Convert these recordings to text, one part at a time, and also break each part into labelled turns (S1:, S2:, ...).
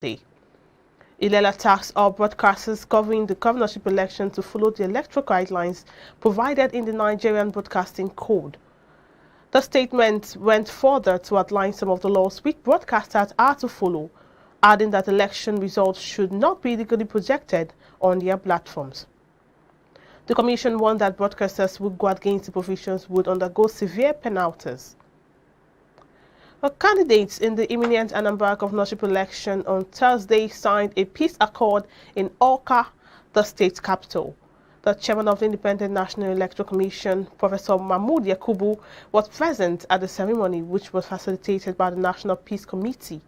S1: Day. Ilela tasked all broadcasters covering the governorship election to follow the electoral guidelines provided in the Nigerian Broadcasting Code. The statement went further to outline some of the laws which broadcasters are to follow, adding that election results should not be legally projected on their platforms. The Commission warned that broadcasters who go against the provisions would undergo severe penalties. Candidates in the imminent Anambra governorship election on Thursday signed a peace accord in Awka, the state capital. The chairman of the Independent National Electoral Commission, Professor Mahmood Yakubu, was present at the ceremony, which was facilitated by the National Peace Committee.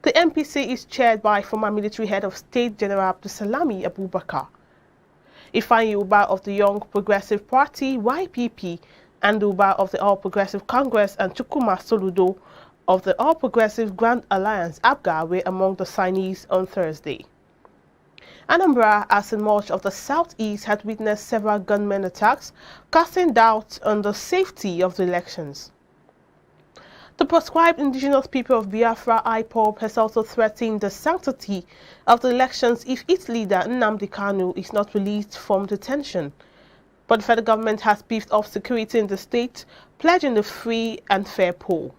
S1: The MPC is chaired by former military head of state General Abdusalami Abubakar. Ifeanyi Uba of the Young Progressive Party, YPP, and Uba of the All Progressive Congress and Chukwuma Soludo of the All Progressive Grand Alliance, APGA, were among the signees on Thursday. Anambra, as in much of the southeast, had witnessed several gunmen attacks, casting doubt on the safety of the elections. The proscribed indigenous people of Biafra, IPOB, has also threatened the sanctity of the elections if its leader, Nnamdi Kanu, is not released from detention. But the federal government has beefed up security in the state, pledging a free and fair poll.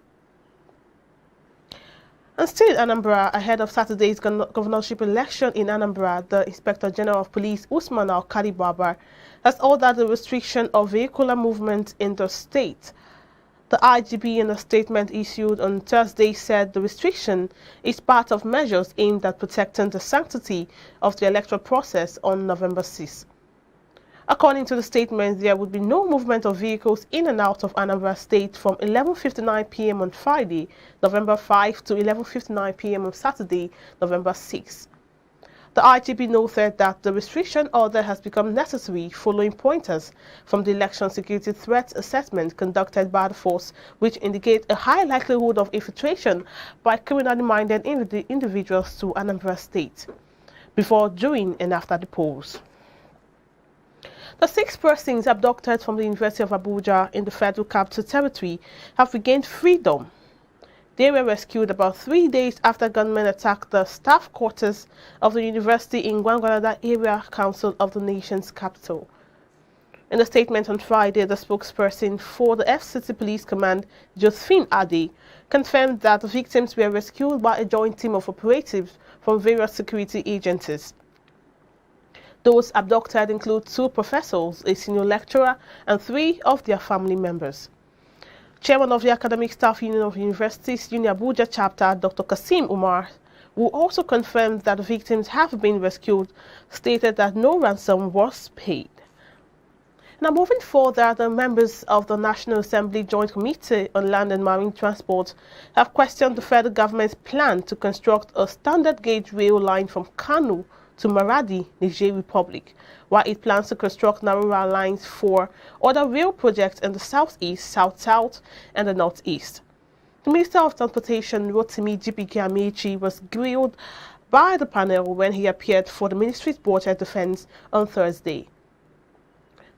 S1: And still in Anambra, ahead of Saturday's governorship election in Anambra, the Inspector General of Police, Usman Al-Kadi Baba, has ordered the restriction of vehicular movement in the state. The IGP, in a statement issued on Thursday, said the restriction is part of measures aimed at protecting the sanctity of the electoral process on November 6. According to the statement, there would be no movement of vehicles in and out of Anambra State from 11:59 p.m. on Friday, November 5 to 11:59 p.m. on Saturday, November 6. The IGP noted that the restriction order has become necessary following pointers from the election security threat assessment conducted by the force, which indicate a high likelihood of infiltration by criminally minded individuals to Anambra State, before, during, and after the polls. The 6 persons abducted from the University of Abuja in the Federal Capital Territory have regained freedom. They were rescued about 3 days after gunmen attacked the staff quarters of the university in Gwangwalada Area Council of the nation's capital. In a statement on Friday, the spokesperson for the FCT Police Command, Josephine Ade, confirmed that the victims were rescued by a joint team of operatives from various security agencies. Those abducted include 2 professors, a senior lecturer, and 3 of their family members. Chairman of the Academic Staff Union of Universities, Uni Abuja Chapter, Dr. Kasim Umar, who also confirmed that the victims have been rescued, stated that no ransom was paid. Now, moving further, the members of the National Assembly Joint Committee on Land and Marine Transport have questioned the federal government's plan to construct a standard gauge rail line from Kano to Maradi, Niger Republic, while it plans to construct narrow rail lines for other rail projects in the southeast, south-south, and the northeast. The Minister of Transportation, Rotimi Jibike-Amechi, was grilled by the panel when he appeared for the ministry's budget defense on Thursday.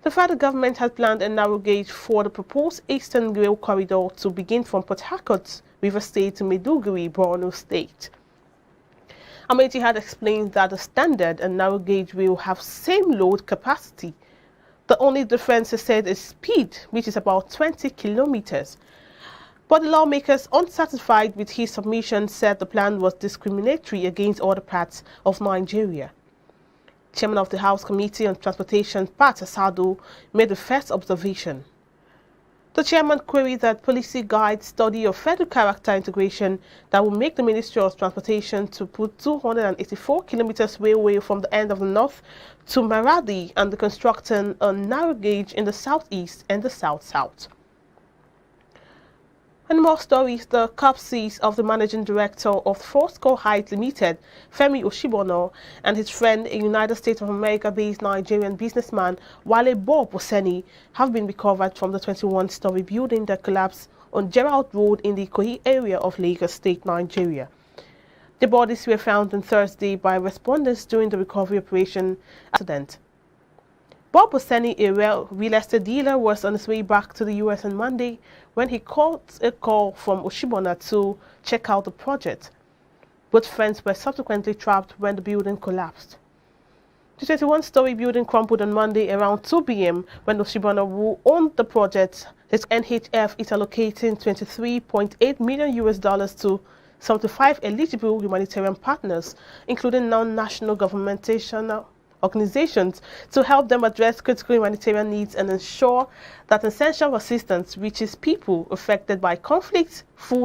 S1: The federal government has planned a narrow gauge for the proposed Eastern Rail Corridor to begin from Port Harcourt, River State to Maiduguri, Borno State. Amechi had explained that the standard and narrow gauge will have same load capacity. The only difference, he said, is speed, which is about 20 kilometers. But the lawmakers, unsatisfied with his submission, said the plan was discriminatory against other parts of Nigeria. Chairman of the House Committee on Transportation, Pat Asado, made the first observation. The chairman queried that policy guide study of federal character integration that will make the Ministry of Transportation to put 284 kilometers railway from the end of the north to Maradi and the constructing a narrow gauge in the southeast and the south-south. And more stories, the corpses of the managing director of Fourscore Heights Limited, Femi Oshibono, and his friend, a United States of America-based Nigerian businessman, Wale Bob Oseni, have been recovered from the 21-story building that collapsed on Gerald Road in the Ikoyi area of Lagos State, Nigeria. The bodies were found on Thursday by respondents during the recovery operation accident. Bob Oseni, a real estate dealer, was on his way back to the U.S. on Monday when he caught a call from Oshibona to check out the project. Both friends were subsequently trapped when the building collapsed. The 21-story building crumbled on Monday around 2 p.m. when Oshibana, who owned the project, his NHF is allocating $23.8 million to 75 eligible humanitarian partners, including non-national governmental organizations, to help them address critical humanitarian needs and ensure that essential assistance reaches people affected by conflict, food,